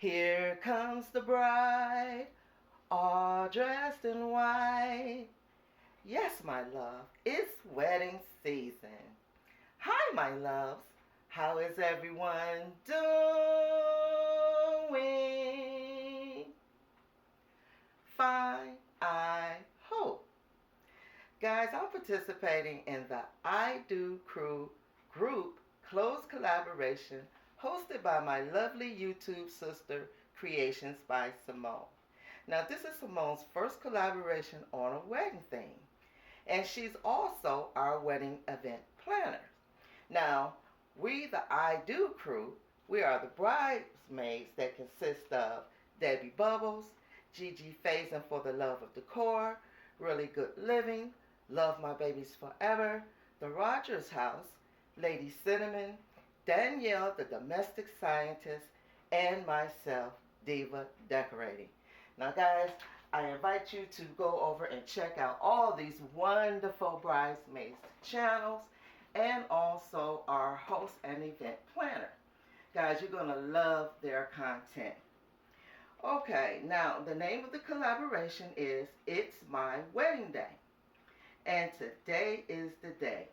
Here comes the bride, all dressed in white. Yes, my love, it's wedding season. Hi, my loves. How is everyone doing? Fine, I hope. Guys, I'm participating in the I Do Crew group closed collaboration hosted by my lovely YouTube sister, Creations by Simone. Now, this is Simone's first collaboration on a wedding theme, and she's also our wedding event planner. Now, we, the I Do Crew, we are the bridesmaids that consist of Debby Bubbles, Gigi Faison for the Love of Decor, Really Good Living, Love My Babies Forever, the Rodgers House, Lady Cinnamon, Danielle, the domestic scientist, and myself, Diva Decorating. Now, guys, I invite you to go over and check out all these wonderful bridesmaids channels and also our host and event planner. Guys, you're going to love their content. Okay, now the name of the collaboration is It's My Wedding Day. And today is the day.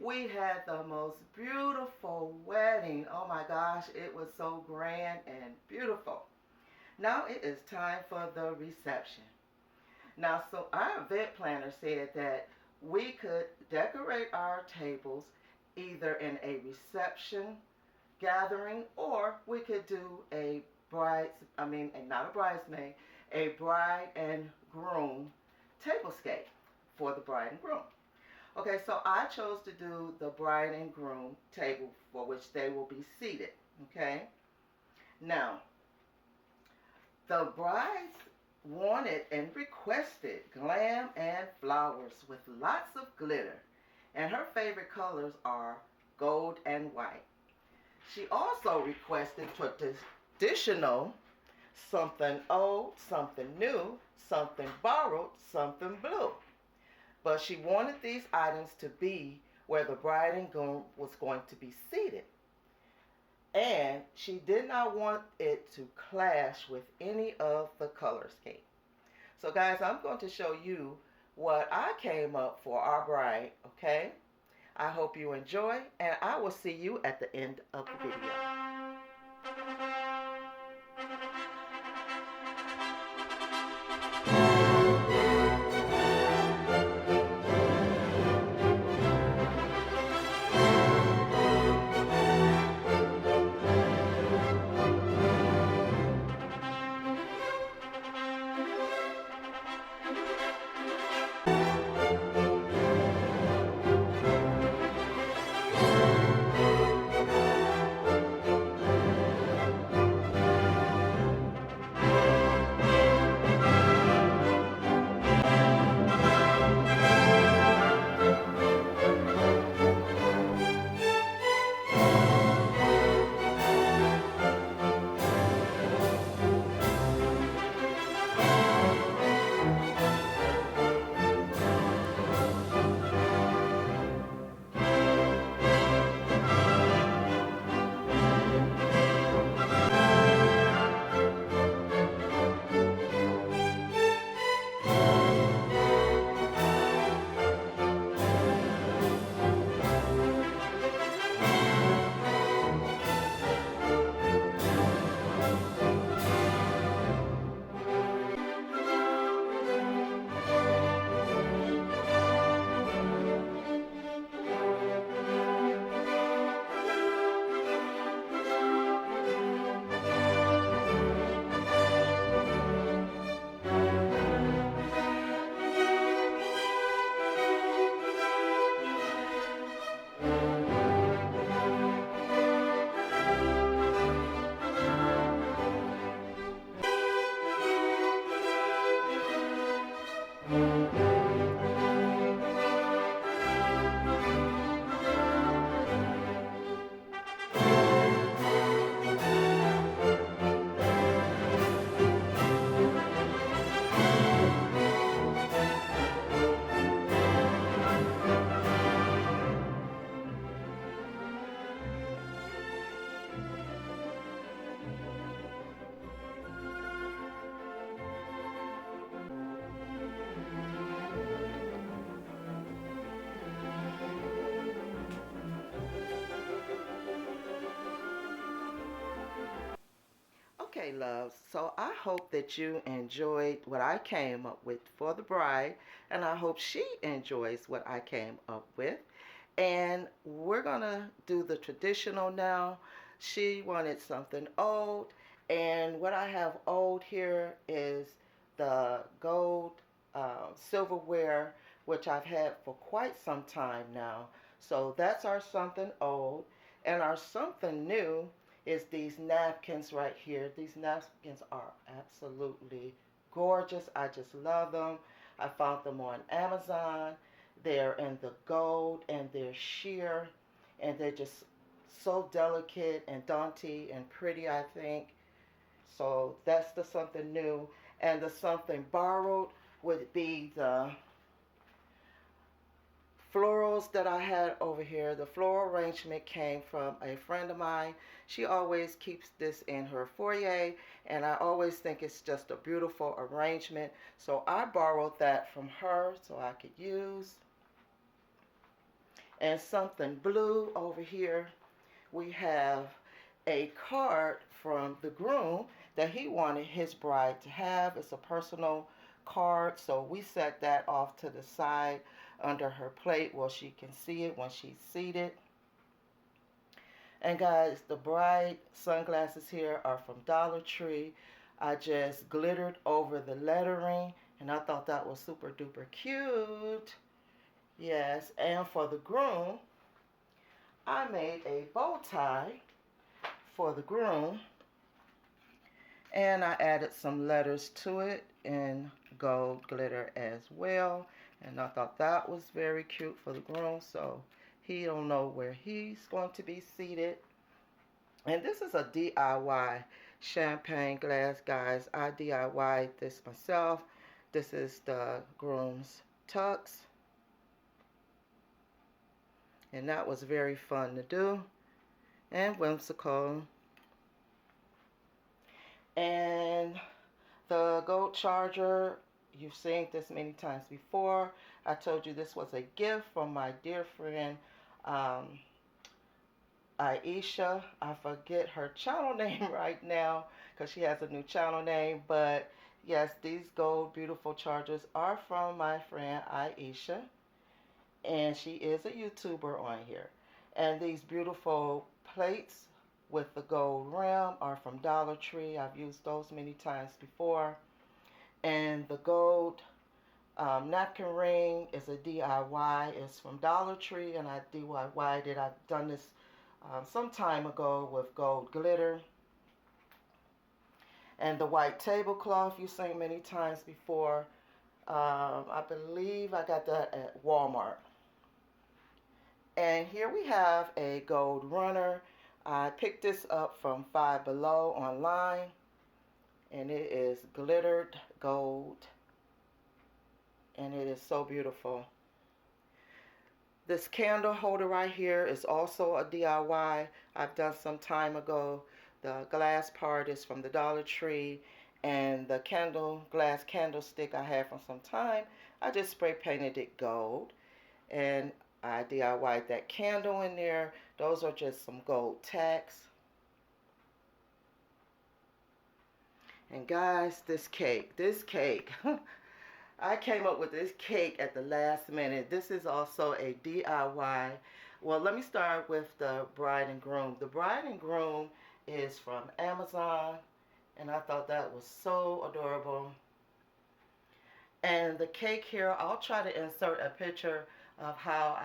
We had the most beautiful wedding. Oh my gosh, it was so grand and beautiful. Now it is time for the reception. Now, so our event planner said that we could decorate our tables either in a reception gathering, or we could do a not a bridesmaid, a bride and groom tablescape for the bride and groom. Okay, so I chose to do the bride and groom table for which they will be seated. Okay, now the brides wanted and requested glam and flowers with lots of glitter, and her favorite colors are gold and white. She also requested traditional, something old, something new, something borrowed, something blue. But she wanted these items to be where the bride and groom was going to be seated. And she did not want it to clash with any of the color scheme. So guys, I'm going to show you what I came up for our bride, okay? I hope you enjoy, and I will see you at the end of the video. loves. So I hope that you enjoyed what I came up with for the bride, and I hope she enjoys what I came up with. And we're gonna do the traditional now. She wanted something old, and what I have old here is the gold silverware, which I've had for quite some time now. So that's our something old. And our something new is these napkins right here. These napkins are absolutely gorgeous. I just love them. I found them on Amazon. They're in the gold and they're sheer and they're just so delicate and dainty and pretty, I think. So that's the something new. And the something borrowed would be the florals that I had over here. The floral arrangement came from a friend of mine. She always keeps this in her foyer, and I always think it's just a beautiful arrangement. So I borrowed that from her so I could use. And something blue over here, we have a card from the groom that he wanted his bride to have. It's a personal card, so we set that off to the side under her plate where she can see it when she's seated. And guys, the bride sunglasses here are from Dollar Tree. I just glittered over the lettering, and I thought that was super duper cute. Yes, and for the groom, I made a bow tie for the groom, and I added some letters to it in gold glitter as well. And I thought that was very cute for the groom, so he don't know where he's going to be seated. And this is a DIY champagne glass, guys. I DIY'd this myself. This is the groom's tux. And that was very fun to do and whimsical. And the gold charger, you've seen this many times before. I told you this was a gift from my dear friend Aisha. I forget her channel name right now because she has a new channel name. But yes, these gold beautiful chargers are from my friend Aisha. And she is a YouTuber on here. And these beautiful plates with the gold rim are from Dollar Tree. I've used those many times before. And the gold napkin ring is a DIY. It's from Dollar Tree, and I DIY'd it. I've done this some time ago with gold glitter. And the white tablecloth you've seen many times before. I believe I got that at Walmart. And here we have a gold runner. I picked this up from Five Below online, and it is glittered gold, and it is so beautiful. This candle holder right here is also a DIY I've done some time ago. The glass part is from the Dollar Tree, and the glass candlestick I had from some time, I just spray painted it gold, and I DIY'd that candle in there. Those are just some gold tacks. And guys, this cake, I came up with this cake at the last minute. This is also a DIY. Well, let me start with the bride and groom. The bride and groom is from Amazon, and I thought that was so adorable. And the cake here, I'll try to insert a picture of how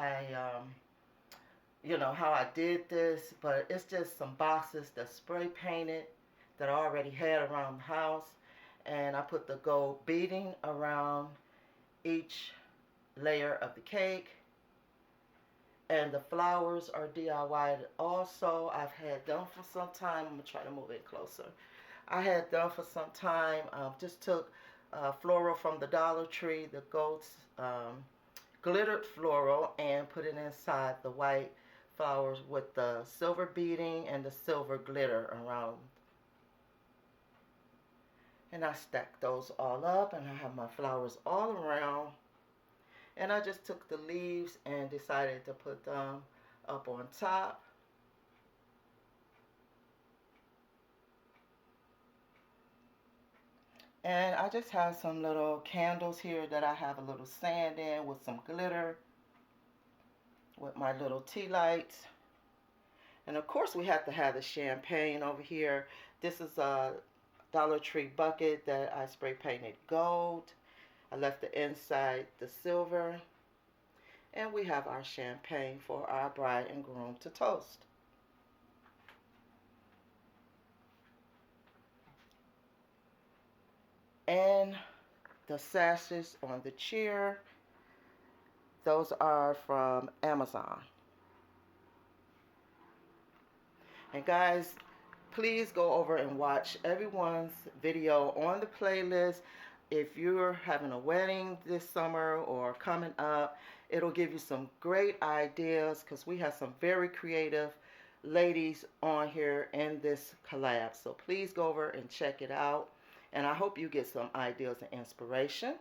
how I did this, but it's just some boxes that spray painted that I already had around the house, and I put the gold beading around each layer of the cake. And the flowers are DIY also. I've had them for some time. I'm gonna try to move it closer. I had them for some time. Just took floral from the Dollar Tree, the gold glittered floral, and put it inside the white flowers with the silver beading and the silver glitter around. And I stacked those all up, and I have my flowers all around. And I just took the leaves and decided to put them up on top. And I just have some little candles here that I have a little sand in with some glitter with my little tea lights. And of course we have to have the champagne over here. This is a Dollar Tree bucket that I spray painted gold. I left the inside the silver. And we have our champagne for our bride and groom to toast. And the sashes on the chair, those are from Amazon. And guys, please go over and watch everyone's video on the playlist. If you're having a wedding this summer or coming up, it'll give you some great ideas because we have some very creative ladies on here in this collab. So please go over and check it out. And I hope you get some ideas and inspiration.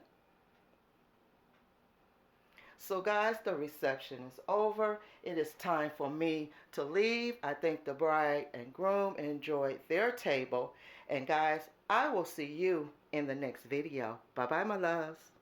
So guys, the reception is over. It is time for me to leave. I think the bride and groom enjoyed their table. And guys, I will see you in the next video. Bye-bye, my loves.